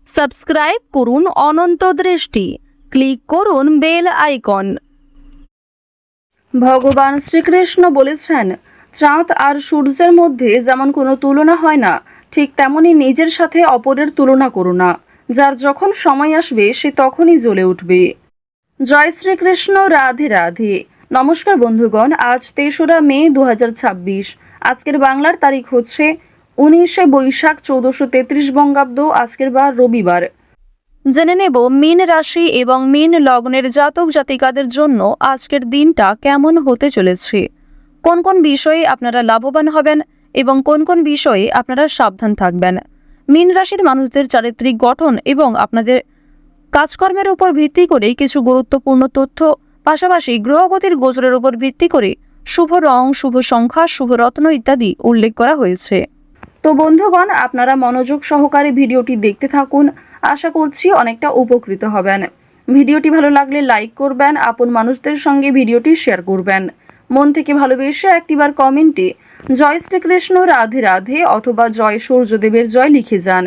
Subscribe করুন অনন্ত দৃষ্টি, click করুন বেল আইকন। ভগবান শ্রীকৃষ্ণ বলেছেন, চাঁদ আর সূর্যের মধ্যে যেমন কোনো তুলনা হয় না, ঠিক তেমনি নিজের সাথে অপরের তুলনা করো না। যার যখন সময় আসবে সে তখনই জ্বলে উঠবে। জয় শ্রীকৃষ্ণ, রাধে রাধে। নমস্কার বন্ধুগণ, আজ ৩রা মে ২০২৬। আজকের বাংলার তারিখ হচ্ছে ১৯শে বৈশাখ ১৪৩৩ বঙ্গাব্দ। আজকের বার রবিবার। জেনে নেব মীন রাশি এবং মীন লগ্নের জাতক জাতিকাদের জন্য আজকের দিনটা কেমন হতে চলেছে, কোন কোন বিষয়ে আপনারা লাভবান হবেন এবং কোন কোন বিষয়ে আপনারা সাবধান থাকবেন। মীন রাশির মানুষদের চারিত্রিক গঠন এবং আপনাদের কাজকর্মের উপর ভিত্তি করে কিছু গুরুত্বপূর্ণ তথ্য, পাশাপাশি গ্রহগতির গোচরের উপর ভিত্তি করে শুভ রং, শুভ সংখ্যা, শুভ রত্ন ইত্যাদি উল্লেখ করা হয়েছে। তো বন্ধুগণ, আপনারা মনোযোগ সহকারে ভিডিওটি দেখতে থাকুন। আশা করছি অনেকটা উপকৃত হবেন। ভিডিওটি ভালো লাগলে লাইক করবেন, আপন মানুষদের সঙ্গে ভিডিওটি শেয়ার করবেন। মন থেকে ভালোবেসে একটিবার কমেন্টে জয় শ্রীকৃষ্ণ, রাধে রাধে অথবা জয় সূর্যদেবের জয় লিখে যান।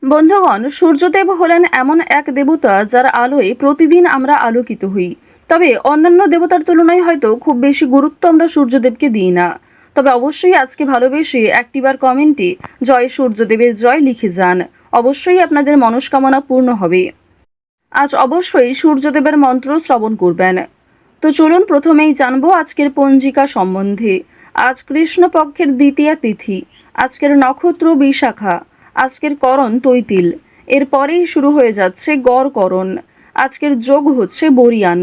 বন্ধুগণ, সূর্যদেব হলেন এমন এক দেবতা যার আলোয় প্রতিদিন আমরা আলোকিত হই। তবে অন্যান্য দেবতার তুলনায় হয়তো খুব বেশি গুরুত্ব আমরা সূর্যদেবকে দিই না। তবে অবশ্যই আজকে ভালোবেসে একটিবার কমেন্টে জয় সূর্যদেবের জয় লিখে যান। অবশ্যই আপনাদের মনস্কামনা পূর্ণ হবে। আজ অবশ্যই সূর্যদেবের মন্ত্র শ্রবণ করবেন। তো চলুন প্রথমেই জানবো আজকের পঞ্জিকা সম্বন্ধে। আজ কৃষ্ণপক্ষের দ্বিতীয়া তিথি, আজকের নক্ষত্র বিশাখা, আজকের করণ তৈতিল, এরপরেই শুরু হয়ে যাচ্ছে গড় করণ। আজকের যোগ হচ্ছে বরিয়ান।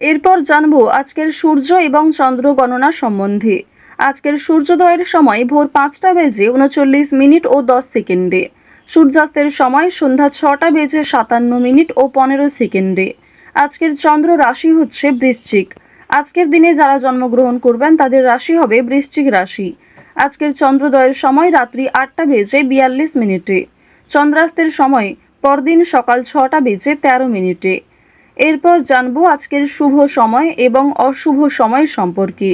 এরপর জানবো আজকের সূর্য এবং চন্দ্র গণনা সম্বন্ধে। আজকের সূর্যোদয়ের সময় ভোর ৫টা বেজে ৩৯ মিনিট ও ১০ সেকেন্ডে। সূর্যাস্তের সময় সন্ধ্যা ৬টা বেজে ৫৭ মিনিট ও ১৫ সেকেন্ডে। আজকের চন্দ্র রাশি হচ্ছে বৃশ্চিক। আজকের দিনে যারা জন্মগ্রহণ করবেন তাদের রাশি হবে বৃশ্চিক রাশি। আজকের চন্দ্রোদয়ের সময় রাত্রি ৮টা বেজে ৪২ মিনিটে। চন্দ্রাস্তের সময় পরদিন সকাল ৬টা বেজে ১৩ মিনিটে। এরপর জানবো আজকের শুভ সময় এবং অশুভ সময় সম্পর্কে।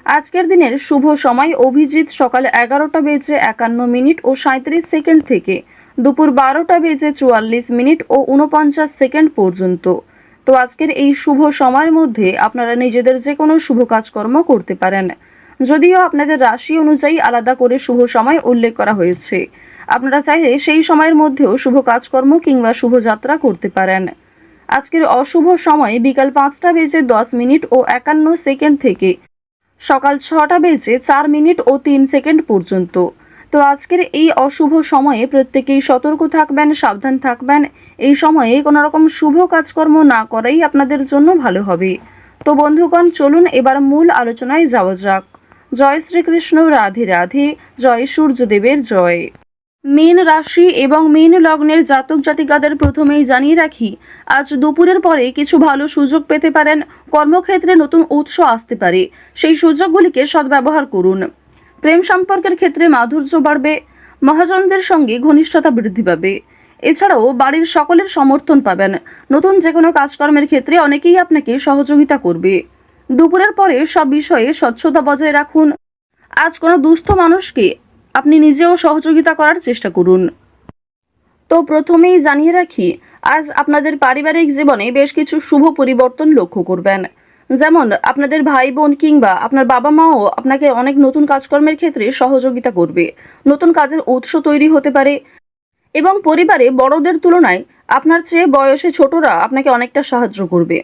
আজকের দিনের শুভ সময় অভিজিৎ সকাল ১১টা বেজে ৫১ মিনিট ও ৩৭ সেকেন্ড থেকে দুপুর ১২টা বেজে ৪৪ মিনিট ও ৪৯ সেকেন্ড পর্যন্ত। তো আজকের এই শুভ সময়ের মধ্যে আপনারা নিজেদের যে কোনো শুভ কাজকর্ম করতে পারেন। যদিও আপনাদের রাশি অনুযায়ী আলাদা করে শুভ সময় উল্লেখ করা হয়েছে, আপনারা চাইলে সেই সময়ের মধ্যেও শুভ কাজকর্ম কিংবা শুভযাত্রা করতে পারেন। আজকের অশুভ সময় বিকাল ৫টা বেজে ১০ মিনিট ও ৫১ সেকেন্ড থেকে সকাল ৬টা বেজে ৪ মিনিট ও ৩ সেকেন্ড পর্যন্ত। তো আজকের এই অশুভ সময়ে প্রত্যেকেই সতর্ক থাকবেন, সাবধান থাকবেন। এই সময়ে কোনো রকম শুভ কাজকর্ম না করাই আপনাদের জন্য ভালো হবে। তো বন্ধুগণ, চলুন এবার মূল আলোচনায় যাওয়া যাক। জয় শ্রীকৃষ্ণ, রাধে রাধে, জয় সূর্যদেবের জয়। মীন রাশি এবং মীন লগ্নের জাতক জাতিকাদের প্রথমেই জানিয়ে রাখি, আজ দুপুরের পরে কিছু ভালো সুযোগ পেতে পারেন। কর্মক্ষেত্রে নতুন উৎস আসতে পারে, সেই সুযোগগুলিকে সদ্ব্যবহার করুন। প্রেম সম্পর্কের ক্ষেত্রে মাধুর্য বাড়বে, মহাজনদের সঙ্গে ঘনিষ্ঠতা বৃদ্ধি পাবে। এছাড়াও বাড়ির সকলের সমর্থন পাবেন। নতুন যে কোনো কাজকর্মের ক্ষেত্রে অনেকেই আপনাকে সহযোগিতা করবে। দুপুরের পরে সব বিষয়ে স্বচ্ছতা বজায় রাখুন। আজ কোনো দুস্থ মানুষকে আপনি নিজেও সহযোগিতা করার চেষ্টা করুন। তো প্রথমেই জানিয়ে রাখি, আজ আপনাদের পারিবারিক জীবনে বেশ কিছু শুভ পরিবর্তন লক্ষ্য করবেন। যেমন আপনাদের ভাই বোন কিংবা আপনার বাবা মাও আপনাকে অনেক নতুন কাজকর্মের ক্ষেত্রে সহযোগিতা করবে। নতুন কাজের উৎস তৈরি হতে পারে এবং পরিবারে বড়দের তুলনায় আপনার চেয়ে বয়সে ছোটরা আপনাকে অনেকটা সাহায্য করবে।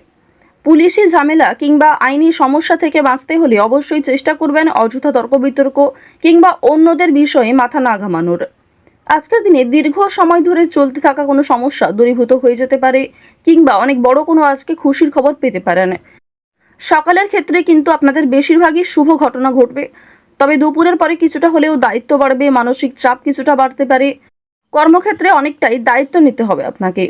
পুলিশি ঝামেলা কিংবা আইনি সমস্যা থেকে বাঁচতে হলে অবশ্যই চেষ্টা করবেন অযথা তর্ক বিতর্ক কিংবা অন্যদের বিষয়ে মাথা না ঘামানোর। আজকের দিনে দীর্ঘ সময় ধরে চলতে থাকা কোনো সমস্যা দূরীভূত হয়ে যেতে পারে কিংবা অনেক বড় কোনো আজকে খুশির খবর পেতে পারেন। সকালের ক্ষেত্রে কিন্তু আপনাদের বেশিরভাগই শুভ ঘটনা ঘটবে। তবে দুপুরের পরে কিছুটা হলেও দায়িত্ব বাড়বে, মানসিক চাপ কিছুটা বাড়তে পারে। কর্মক্ষেত্রে অনেকটাই দায়িত্ব নিতে হবে আপনাকে।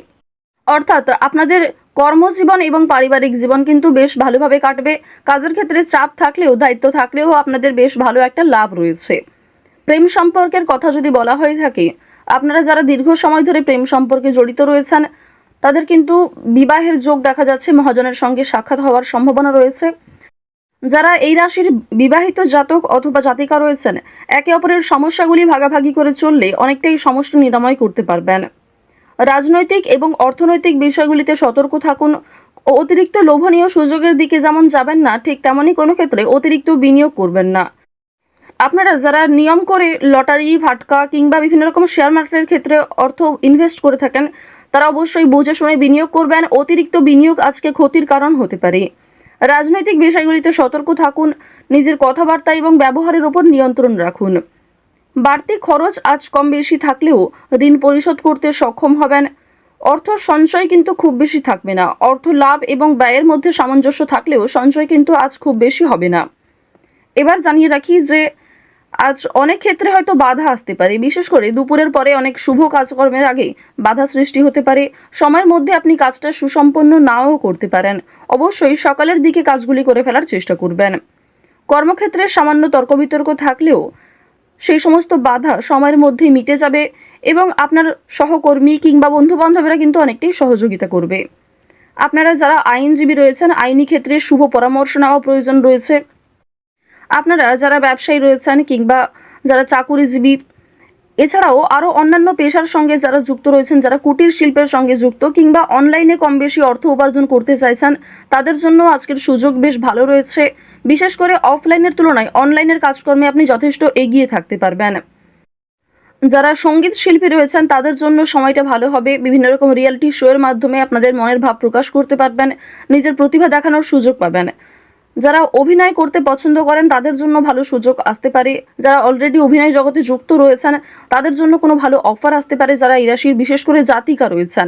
অর্থাৎ আপনাদের কর্মজীবন এবং পারিবারিক জীবন কিন্তু বেশ ভালোভাবে কাটবে। কাজের ক্ষেত্রে চাপ থাকলেও দায়িত্ব থাকলেও আপনাদের বেশ ভালো একটা লাভ রয়েছে। প্রেম সম্পর্কের কথা যদি বলা হয়ে থাকে, আপনারা যারা দীর্ঘ সময় ধরে প্রেম সম্পর্কে জড়িত রয়েছেন তাদের কিন্তু বিবাহের যোগ দেখা যাচ্ছে, মহাজনের সঙ্গে সাক্ষাৎ হওয়ার সম্ভাবনা রয়েছে। যারা এই রাশির বিবাহিত জাতক অথবা জাতিকা রয়েছেন, একে অপরের সমস্যাগুলি ভাগাভাগি করে চললে অনেকটাই সমস্যা নিরাময় করতে পারবেন। রাজনৈতিক এবং অর্থনৈতিক বিষয়গুলিতে সতর্ক থাকুন। অতিরিক্ত লোভনীয় সুযোগের দিকে যেমন যাবেন না, ঠিক তেমনই কোনো ক্ষেত্রে অতিরিক্ত বিনিয়োগ করবেন না। আপনারা যারা নিয়ম করে লটারি, ফাটকা কিংবা বিভিন্ন রকম শেয়ার মার্কেটের ক্ষেত্রে অর্থ ইনভেস্ট করে থাকেন, তারা অবশ্যই বুঝে শুনে বিনিয়োগ করবেন। অতিরিক্ত বিনিয়োগ আজকে ক্ষতির কারণ হতে পারে। রাজনৈতিক বিষয়গুলিতে সতর্ক থাকুন। নিজের কথাবার্তা এবং ব্যবহারের উপর নিয়ন্ত্রণ রাখুন। বাড়তি খরচ আজ কম বেশি থাকলেও ঋণ পরিশোধ করতে সক্ষম হবেন। অর্থ সঞ্চয় কিন্তু খুব বেশি থাকবে না। অর্থ লাভ এবং ব্যয়ের মধ্যে সামঞ্জস্য থাকলেও সঞ্চয় কিন্তু আজ খুব বেশি হবে না। এবার জানিয়ে রাখি যে আজ অনেক ক্ষেত্রে হয়তো বাধা আসতে পারে। বিশেষ করে দুপুরের পরে অনেক শুভ কাজকর্মের আগে বাধা সৃষ্টি হতে পারে। সময়ের মধ্যে আপনি কাজটা সুসম্পন্ন নাও করতে পারেন। অবশ্যই সকালের দিকে কাজগুলি করে ফেলার চেষ্টা করবেন। কর্মক্ষেত্রে সামান্য তর্ক বিতর্ক থাকলেও সেই সমস্ত বাধা সময়ের মধ্যেই মিটে যাবে এবং আপনার সহকর্মী কিংবা বন্ধু বান্ধবেরা কিন্তু অনেকটাই সহযোগিতা করবে। আপনারা যারা আইনজীবী রয়েছেন, আইনি ক্ষেত্রে শুভ পরামর্শ নেওয়া প্রয়োজন রয়েছে। আপনারা যারা ব্যবসায়ী রয়েছেন কিংবা যারা চাকুরিজীবী, এছাড়াও আরও অন্যান্য পেশার সঙ্গে যারা যুক্ত রয়েছেন, যারা কুটির শিল্পের সঙ্গে যুক্ত কিংবা অনলাইনে কম বেশি অর্থ উপার্জন করতে চাইছেন, তাদের জন্য আজকের সুযোগ বেশ ভালো রয়েছে। বিশেষ করে অফলাইনের তুলনায় অনলাইনের কাজকর্মে আপনি যথেষ্ট এগিয়ে থাকতে পারবেন। যারা সঙ্গীত শিল্পী রয়েছেন তাদের জন্য সময়টা ভালো হবে। বিভিন্ন রকম রিয়েলিটি শো এর মাধ্যমে আপনাদের মনের ভাব প্রকাশ করতে পারবেন, নিজের প্রতিভা দেখানোর সুযোগ পাবেন। যারা অভিনয় করতে পছন্দ করেন তাদের জন্য ভালো সুযোগ আসতে পারে। যারা অলরেডি অভিনয় জগতে যুক্ত রয়েছেন তাদের জন্য কোনো ভালো অফার আসতে পারে, যারা এই রাশির বিশেষ করে জাতিকা রয়েছেন।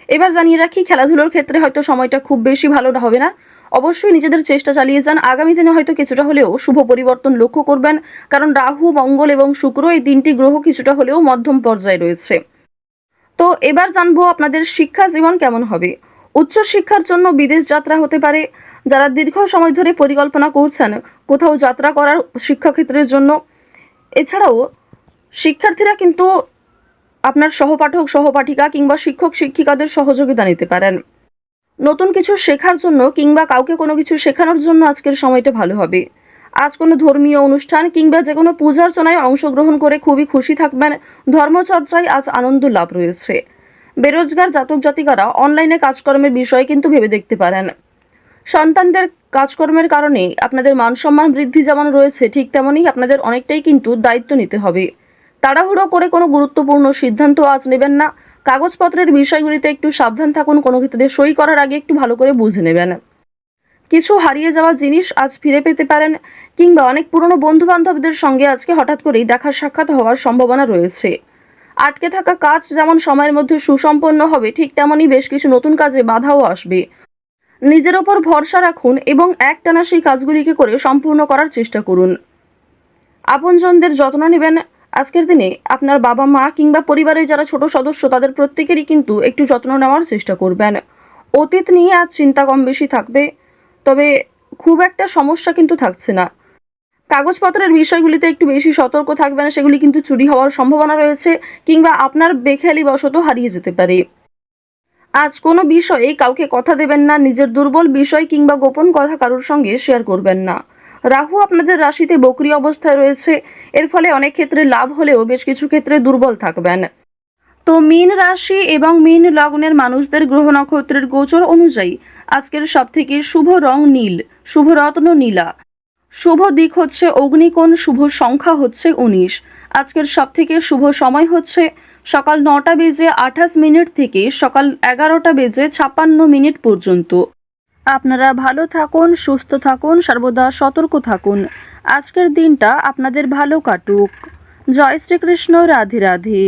এবার জানিয়ে রাখি, খেলাধুলোর ক্ষেত্রে হয়তো সময়টা খুব বেশি ভালো হবে না। অবশ্যই নিজেদের চেষ্টা চালিয়ে যান। আগামী দিনে হয়তো কিছুটা হলেও শুভ পরিবর্তন লক্ষ্য করবেন, কারণ রাহু, মঙ্গল এবং শুক্র এই তিনটি গ্রহ কিছুটা হলেও মধ্যম পর্যায়ে রয়েছে। তো এবার জানবো আপনাদের শিক্ষা জীবন কেমন হবে। উচ্চ শিক্ষার জন্য বিদেশ যাত্রা হতে পারে। যারা দীর্ঘ সময় ধরে পরিকল্পনা করছেন কোথাও যাত্রা করার শিক্ষাক্ষেত্রের জন্য, এছাড়াও শিক্ষার্থীরা কিন্তু আপনার সহপাঠক, সহপাঠিকা কিংবা শিক্ষক, শিক্ষিকাদের সহযোগিতা নিতে পারেন। নতুন কিছু শেখার জন্য কিংবা কাউকে কোনো কিছু শেখানোর জন্য আজকের সময়টা ভালো হবে। আজ কোনো ধর্মীয় অনুষ্ঠান কিংবা যে কোনো পূজার্চনায় অংশগ্রহণ করে খুবই খুশি থাকবেন। ধর্মচর্চায় আজ আনন্দ লাভ রয়েছে। বেরোজগার জাতক জাতিকারা অনলাইনে কাজকর্মের বিষয়ে কিন্তু ভেবে দেখতে পারেন। সন্তানদের কাজকর্মের কারণে আপনাদের মান সম্মান বৃদ্ধি যেমন রয়েছে, ঠিক তেমনই আপনাদের অনেকটাই কিন্তু দায়িত্ব নিতে হবে। তাড়াহুড়ো করে কোনো গুরুত্বপূর্ণ সিদ্ধান্ত আজ নেবেন না। কাগজপত্রের বিষয়গুলিতে একটু সাবধান থাকুন। কোনো ক্ষেত্রে সই করার আগে একটু ভালো করে বুঝে নেবেন। কিছু হারিয়ে যাওয়া জিনিস আজ ফিরে পেতে পারেন কিংবা অনেক পুরনো বন্ধু বান্ধবদের সঙ্গে আজকে হঠাৎ করেই দেখা সাক্ষাৎ হওয়ার সম্ভাবনা রয়েছে। আটকে থাকা কাজ যেমন সময়ের মধ্যে সুসম্পন্ন হবে, ঠিক তেমনই বেশ কিছু নতুন কাজে বাধাও আসবে। নিজের ওপর ভরসা রাখুন এবং একটানা সেই কাজগুলিকে করে সম্পূর্ণ করার চেষ্টা করুন। আপনজনদের যত্ন নেবেন। আজকের দিনে আপনার বাবা মা কিংবা পরিবারের যারা ছোট সদস্য তাদের প্রত্যেকেরই কিন্তু একটু যত্ন নেওয়ার চেষ্টা করবেন। অতীত নিয়ে আজ চিন্তা কম বেশি থাকবে, তবে খুব একটা সমস্যা কিন্তু থাকছে না। কাগজপত্রের বিষয়গুলিতে একটু বেশি সতর্ক থাকবেন, সেগুলি কিন্তু চুরি হওয়ার সম্ভাবনা রয়েছে কিংবা আপনার বেখেয়ালি বশত হারিয়ে যেতে পারে। আজ কোনো বিষয়ে কাউকে কথা দেবেন না। নিজের দুর্বল বিষয় কিংবা গোপন কথা কারোর সঙ্গে শেয়ার করবেন না। রাহু আপনাদের রাশিতে বক্রী অবস্থায় রয়েছে। এর ফলে অনেক ক্ষেত্রে লাভ হলেও বেশ কিছু ক্ষেত্রে দুর্বল থাকবেন। তো মীন রাশি এবং মীন লগ্নের মানুষদের গ্রহ নক্ষত্রের গোচর অনুযায়ী আজকের সবথেকে শুভ রং নীল, শুভ রত্ন নীলা, শুভ দিক হচ্ছে অগ্নিকোণ, শুভ সংখ্যা হচ্ছে 19। আজকের সবথেকে শুভ সময় হচ্ছে সকাল 9:28 থেকে সকাল 11:56 পর্যন্ত। আপনারা ভালো থাকুন, সুস্থ থাকুন, সর্বদা সতর্ক থাকুন। আজকের দিনটা আপনাদের ভালো কাটুক। জয় শ্রীকৃষ্ণ। রাধে রাধে।